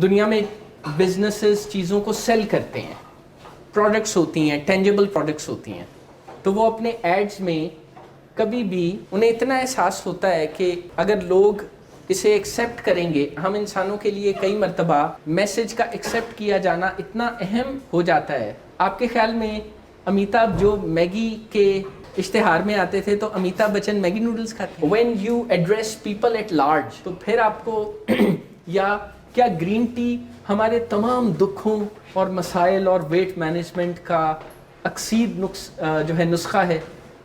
دنیا میں بزنسز چیزوں کو سیل کرتے ہیں, پروڈکٹس ہوتی ہیں, ٹینجیبل پروڈکٹس ہوتی ہیں, تو وہ اپنے ایڈز میں کبھی بھی انہیں اتنا احساس ہوتا ہے کہ اگر لوگ اسے ایکسیپٹ کریں گے, ہم انسانوں کے لیے کئی مرتبہ میسج کا ایکسیپٹ کیا جانا اتنا اہم ہو جاتا ہے. آپ کے خیال میں امیتابھ جو میگی کے اشتہار میں آتے تھے تو امیتابھ بچن میگی نوڈلز کھاتے ہیں؟ When you address people at large, تو پھر آپ کو یا کیا گرین ٹی ہمارے تمام دکھوں اور مسائل اور ویٹ مینجمنٹ کا اکسیر جو ہے نسخہ ہے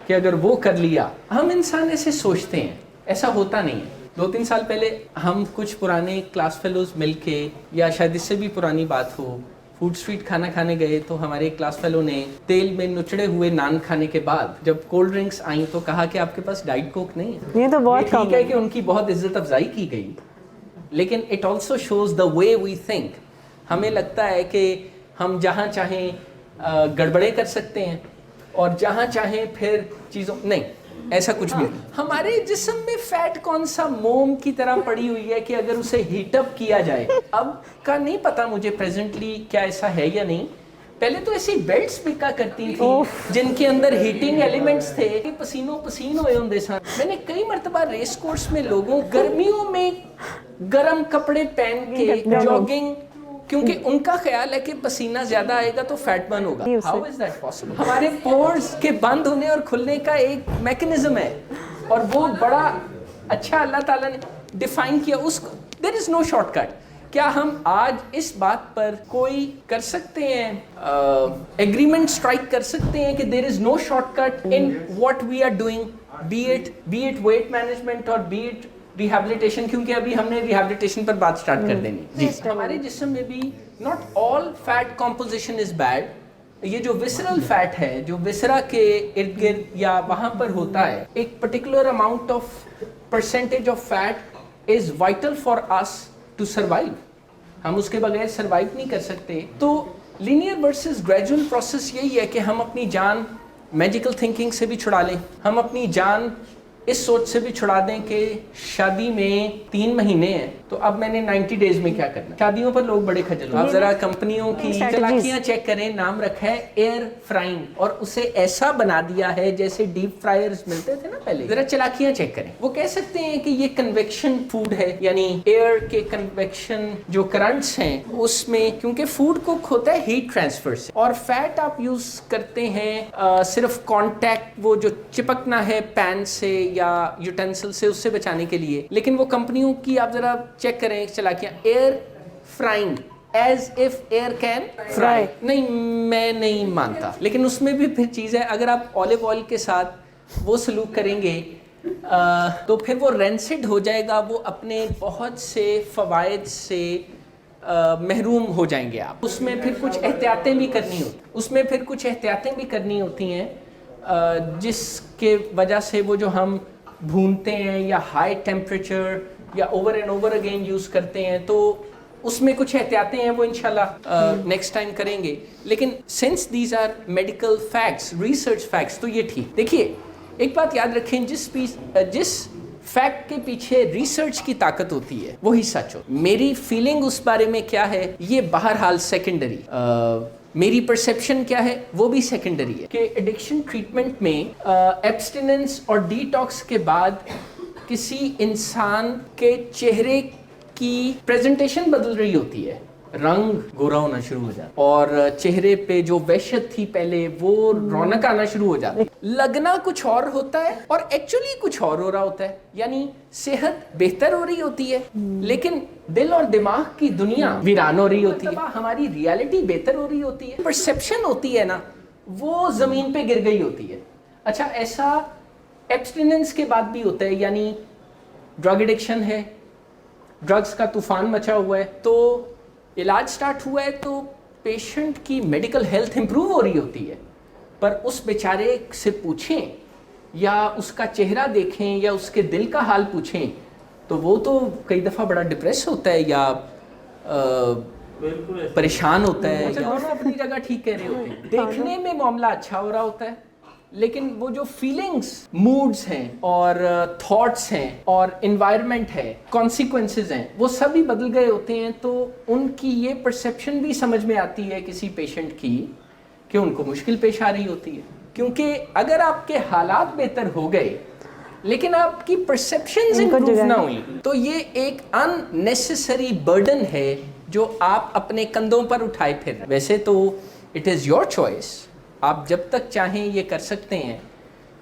کہ اگر وہ کر لیا. ہم انسان ایسے سوچتے ہیں, ایسا ہوتا نہیں ہے. 2-3 سال پہلے ہم کچھ پرانے کلاس فیلوز مل کے, یا شاید اس سے بھی پرانی بات ہو, فوڈ اسٹریٹ کھانا کھانے گئے تو ہمارے کلاس فیلو نے تیل میں نچڑے ہوئے نان کھانے کے بعد جب کولڈ ڈرنکس آئیں تو کہا کہ آپ کے پاس ڈائٹ کوک نہیں ہے. یہ تو بہت ٹھیک ہے کہ ان کی بہت عزت افزائی کی گئی, لیکن it also shows the way we think. ہمیں لگتا ہے کہ ہم جہاں چاہیں گڑبڑے کر سکتے ہیں اور جہاں چاہیں پھر چیزوں, نہیں ایسا کچھ بھی. ہمارے جسم میں فیٹ کون سا موم کی طرح پڑی ہوئی ہے کہ اگر اسے ہیٹ اپ کیا جائے, اب کا نہیں پتا مجھے پریزنٹلی کیا ایسا ہے یا نہیں, پہلے تو ایسی بیلٹس بکا کرتی تھی جن کے اندر ہیٹنگ ایلیمنٹس تھے, پسینوں پسین ہوئے ہوں سن. میں نے کئی مرتبہ ریس کورس میں لوگوں گرمیوں میں گرم کپڑے پہن کے جاگنگ, کیونکہ ان کا خیال ہے کہ پسینہ زیادہ آئے گا تو فیٹ برن ہوگا. How is that possible? ہمارے پورز کے بند ہونے اور کھلنے کا ایک میکنزم ہے, اور وہ بڑا اچھا اللہ تعالیٰ نے ڈیفائن کیا اس کو. دیر از نو شارٹ کٹ. کیا ہم آج اس بات پر کوئی کر سکتے ہیں, ایگریمنٹ اسٹرائک کر سکتے ہیں کہ there is no shortcut in what we are doing, be it weight management اور بی اٹ ریہیبلیٹیشن, کیونکہ ابھی ہم نے ریہیبلیٹیشن پر بات سٹارٹ کر دینی. جی, ہمارے جسم میں بھی not all fat composition is bad. یہ جو وسرل فیٹ ہے, جو وسرا کے ارد گرد یا وہاں پر ہوتا ہے, ایک particular amount of percentage of fat is vital for us to survive. ہم اس کے بغیر سروائیو نہیں کر سکتے. تو لینئر ورسز گریجول پروسیس یہی ہے کہ ہم اپنی جان میجیکل تھنکنگ سے بھی چھڑا لیں, ہم اپنی جان اس سوچ سے بھی چھڑا دیں کہ شادی میں 3 مہینے ہیں تو اب میں نے 90 ڈیز میں کیا کرنا. شادیوں پر لوگ بڑے خجل ہوتے ہیں. آپ ذرا کمپنیوں کی چلاکیاں چیک کریں, نام رکھا ہے ایئر فرائنگ, اور اسے ایسا بنا دیا ہے جیسے ڈیپ فرائرز ملتے تھے نا پہلے. ذرا چلاکیاں چیک کریں. وہ کہہ سکتے ہیں کہ یہ کنویکشن فوڈ ہے, یعنی ایئر کے کنویکشن جو کرنٹس ہیں اس میں, کیونکہ فوڈ کوک ہوتا ہے ہیٹ ٹرانسفر سے, اور فیٹ آپ یوز کرتے ہیں صرف کانٹیکٹ وہ جو چپکنا ہے پین سے یا یوٹینسل سے, اس سے بچانے کے لیے. لیکن وہ کمپنیوں کی آپ ذرا چیک کریں چلاکیاں, air frying as if air can fry. نہیں, میں نہیں مانتا, لیکن اس میں بھی پھر چیز ہے, اگر آپ اولیو آئل کے ساتھ وہ سلوک کریں گے تو پھر وہ رینسڈ ہو جائے گا, وہ اپنے بہت سے فوائد سے محروم ہو جائیں گے آپ. اس میں پھر کچھ احتیاطیں بھی کرنی ہوتی ہیں, جس کے وجہ سے وہ جو ہم بھونتے ہیں یا ہائی ٹیمپریچر یا over and over again use کرتے ہیں, تو اس میں کچھ احتیاطیں ہیں, وہ انشاءاللہ نیکسٹ ٹائم کریں گے. لیکن since these are medical facts, research facts, تو یہ ٹھیک. دیکھیے ایک بات یاد رکھیں, جس فیکٹ کے پیچھے ریسرچ کی طاقت ہوتی ہے وہی سچ ہو. میری فیلنگ اس بارے میں کیا ہے یہ بہرحال سیکنڈری, میری پرسیپشن کیا ہے وہ بھی سیکنڈری ہے. کہ ایڈکشن ٹریٹمنٹ میں ایبسٹیننس اور ڈی ٹاکس کے بعد کسی انسان کے چہرے کی پریزنٹیشن بدل رہی ہوتی ہے, رنگ گورا ہونا شروع ہو جاتا, اور چہرے پہ جو وحشت تھی پہلے وہ رونق آنا شروع ہو جاتی. لگنا کچھ اور ہوتا ہے اور ایکچولی کچھ اور ہو رہا ہوتا ہے, یعنی صحت بہتر ہو رہی ہوتی ہے لیکن دل اور دماغ کی دنیا ویران ہو رہی ہوتی ہے. ہماری ریالٹی بہتر ہو رہی ہوتی ہے, پرسیپشن ہوتی ہے نا وہ زمین پہ گر گئی ہوتی ہے. اچھا, ایسا ایبسٹیننس کے بعد بھی ہوتا ہے, یعنی ڈرگ ایڈکشن ہے, ڈرگز کا طوفان مچا ہوا ہے, تو علاج سٹارٹ ہوا ہے تو پیشنٹ کی میڈیکل ہیلتھ امپروو ہو رہی ہوتی ہے, پر اس بیچارے سے پوچھیں یا اس کا چہرہ دیکھیں یا اس کے دل کا حال پوچھیں تو وہ تو کئی دفعہ بڑا ڈپریس ہوتا ہے یا پریشان ہوتا ہے. دونوں اپنی جگہ ٹھیک کہہ رہے ہوتے ہیں. دیکھنے میں معاملہ اچھا ہو رہا ہوتا ہے لیکن وہ جو فیلنگس، موڈز ہیں اور تھاٹس ہیں اور انوائرمنٹ ہے، کانسیکوینسز ہیں، وہ سب ہی بدل گئے ہوتے ہیں. تو ان کی یہ پرسیپشن بھی سمجھ میں آتی ہے کسی پیشنٹ کی کہ ان کو مشکل پیش آ رہی ہوتی ہے. کیونکہ اگر آپ کے حالات بہتر ہو گئے لیکن آپ کی پرسیپشنز امپروو نہ ہوئی تو یہ ایک اننیسیسری برڈن ہے جو آپ اپنے کندھوں پر اٹھائے پھر. ویسے تو اٹ از یور چوائس، آپ جب تک چاہیں یہ کر سکتے ہیں،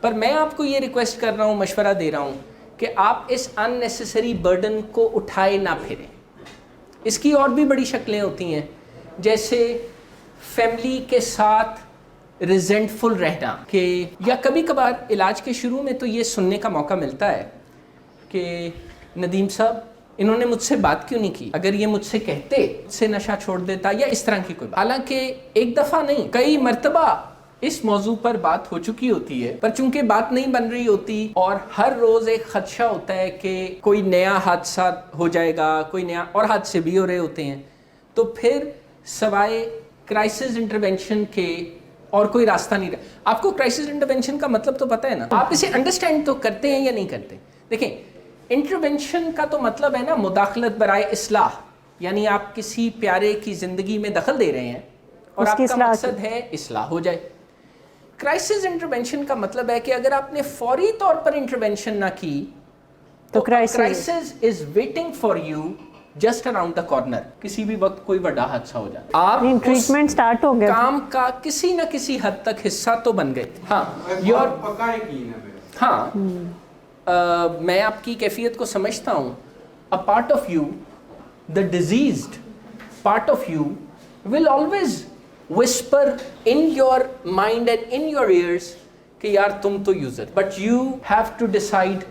پر میں آپ کو یہ ریکویسٹ کر رہا ہوں، مشورہ دے رہا ہوں کہ آپ اس اننیسیسری برڈن کو اٹھائے نہ پھریں. اس کی اور بھی بڑی شکلیں ہوتی ہیں، جیسے فیملی کے ساتھ ریزنٹفل رہنا، کہ یا کبھی کبھار علاج کے شروع میں تو یہ سننے کا موقع ملتا ہے کہ ندیم صاحب انہوں نے مجھ سے بات کیوں نہیں کی، اگر یہ مجھ سے کہتے سے نشہ چھوڑ دیتا، یا اس طرح کی کوئی بات. حالانکہ ایک دفعہ نہیں، کئی مرتبہ اس موضوع پر بات ہو چکی ہوتی ہے، پر چونکہ بات نہیں بن رہی ہوتی اور ہر روز ایک خدشہ ہوتا ہے کہ کوئی نیا حادثہ ہو جائے گا، کوئی نیا، اور حادثے بھی ہو رہے ہوتے ہیں، تو پھر سوائے کرائسس انٹرونشن کے اور کوئی راستہ نہیں رہا. آپ کو کرائسس انٹرونشن کا مطلب تو پتہ ہے نا، آپ اسے انڈرسٹینڈ تو کرتے ہیں یا نہیں کرتے. دیکھیں، انٹرونشن کا تو مطلب ہے نا مداخلت برائے اصلاح، یعنی آپ کسی پیارے کی زندگی میں دخل دے رہے ہیں اور آپ کا مقصد ہے اصلاح ہو جائے. کرائسس انٹرونشن کا مطلب ہے کہ اگر آپ نے فوری طور پر انٹرونشن نہ کی تو crisis is waiting for you just around the corner. کسی بھی وقت کوئی بڑا حادثہ ہو جاتا ہے، آپ ٹریٹمنٹ سٹارٹ ہو گیا، کام کا کسی نہ کسی حد تک حصہ تو بن گئے. ہاں میں آپ کی کیفیت کو سمجھتا ہوں. A part of you, the diseased part of you will always whisper in your mind and in your ears کہ یار تم تو user, but you have to decide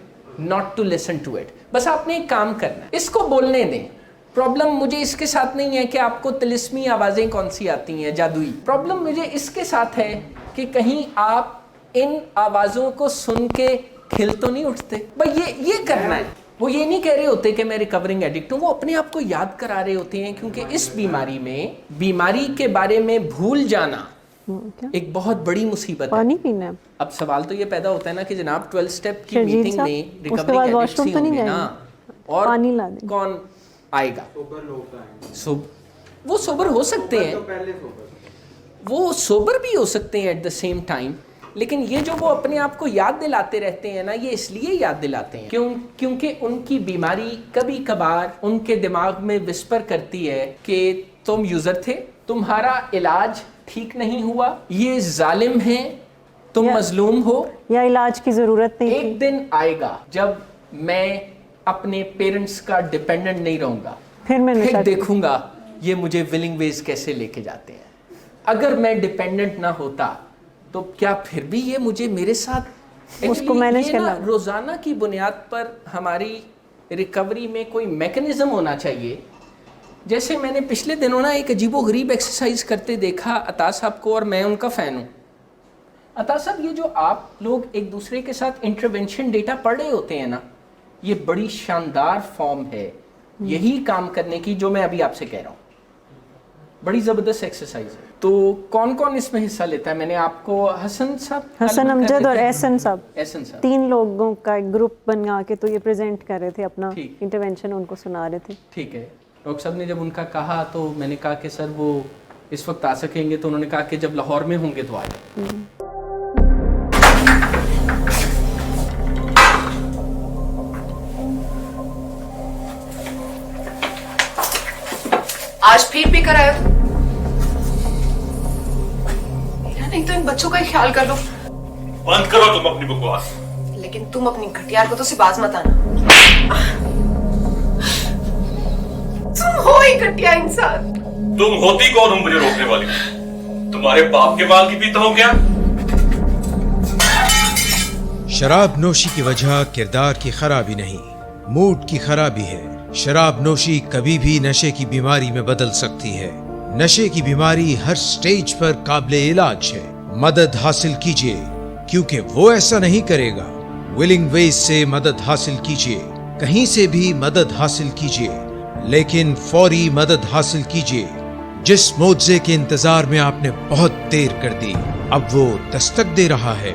not to listen to it. بس آپ نے ایک کام کرنا ہے، اس کو بولنے دیں. پرابلم مجھے اس کے ساتھ نہیں ہے کہ آپ کو طلسمی آوازیں کون سی آتی ہیں، جادوئی. پرابلم مجھے اس کے ساتھ ہے کہ کہیں آپ ان آوازوں کو سن کے کھل تو نہیں اٹھتے. بھائی یہ کرنا ہے. وہ یہ نہیں کہہ رہے ہوتے کہ میں ریکورنگ ایڈکٹ ہوں، وہ اپنے آپ کو یاد کرا رہے ہوتے ہیں، کیونکہ اس بیماری میں بیماری کے بارے میں بھول جانا ایک بہت بڑی مصیبت ہے. پانی پینا ہے. اب سوال تو یہ پیدا ہوتا ہے نا کہ جناب 12 سٹیپ کی میٹنگ میں ریکورنگ ایڈکٹس ہی ہوں گے نا، اور کون آئے گا؟ وہ سوبر ہو سکتے ہیں، وہ سوبر بھی ہو سکتے ہیں ایٹ دا سیم ٹائم، لیکن یہ جو وہ اپنے آپ کو یاد دلاتے رہتے ہیں نا، یہ اس لیے یاد دلاتے ہیں کیونکہ ان کی بیماری کبھی کبھار ان کے دماغ میں وسپر کرتی ہے کہ تم یوزر تھے، تمہارا علاج ٹھیک نہیں ہوا، یہ ظالم ہیں، تم مظلوم ہو، یا علاج کی ضرورت نہیں. ایک دن آئے گا جب میں اپنے پیرنٹس کا ڈیپینڈنٹ نہیں رہوں گا، پھر دیکھوں گا یہ مجھے ولنگ ویز کیسے لے کے جاتے ہیں. اگر میں ڈیپینڈنٹ نہ ہوتا تو کیا پھر بھی یہ مجھے میرے ساتھ اس کو مینیج کرنا. روزانہ کی بنیاد پر ہماری ریکوری میں کوئی میکنزم ہونا چاہیے. جیسے میں نے پچھلے دنوں نا ایک عجیب و غریب ایکسرسائز کرتے دیکھا عطا صاحب کو، اور میں ان کا فین ہوں. عطا صاحب، یہ جو آپ لوگ ایک دوسرے کے ساتھ انٹرونشن ڈیٹا پڑھ رہے ہوتے ہیں نا، یہ بڑی شاندار فارم ہے یہی کام کرنے کی جو میں ابھی آپ سے کہہ رہا ہوں. بڑی زبردست ایکسرسائز ہے. تو کون کون اس میں حصہ لیتا ہے؟ میں نے آپ کو حسن امجد اور احسن صاحب 3 لوگوں کا ایک گروپ بنا کے تو یہ پریزنٹ کر رہے تھے، اپنا انٹرونشن ان کو سنا رہے تھے. ٹھیک ہے. ڈاکٹر صاحب نے جب ان کا کہا تو میں نے کہا کہ سر وہ اس وقت آ سکیں گے، تو انہوں نے کہا کہ جب لاہور میں ہوں گے تو آئے. آج پھر بھی کرایا، نہیں تو ان بچوں کا ہی خیال کر لو. بند کرو تم اپنی بکواس. لیکن تم اپنی گھٹیار کو تو سے باز مت آنا. تم ہو ہی گھٹیا انسان. تم ہوتی کون ہو مجھے روکنے والی؟ تمہارے باپ کے بال کی پیتا ہوں کیا؟ شراب نوشی کی وجہ کردار کی خرابی نہیں، موڈ کی خرابی ہے. شراب نوشی کبھی بھی نشے کی بیماری میں بدل سکتی ہے. نشے کی بیماری ہر سٹیج پر قابل علاج ہے. مدد حاصل کیجیے، کیونکہ وہ ایسا نہیں کرے گا. ولنگ ویز سے مدد حاصل کیجیے، کہیں سے بھی مدد حاصل کیجیے، لیکن فوری مدد حاصل کیجیے. جس معجزے کے انتظار میں آپ نے بہت دیر کر دی، اب وہ دستک دے رہا ہے.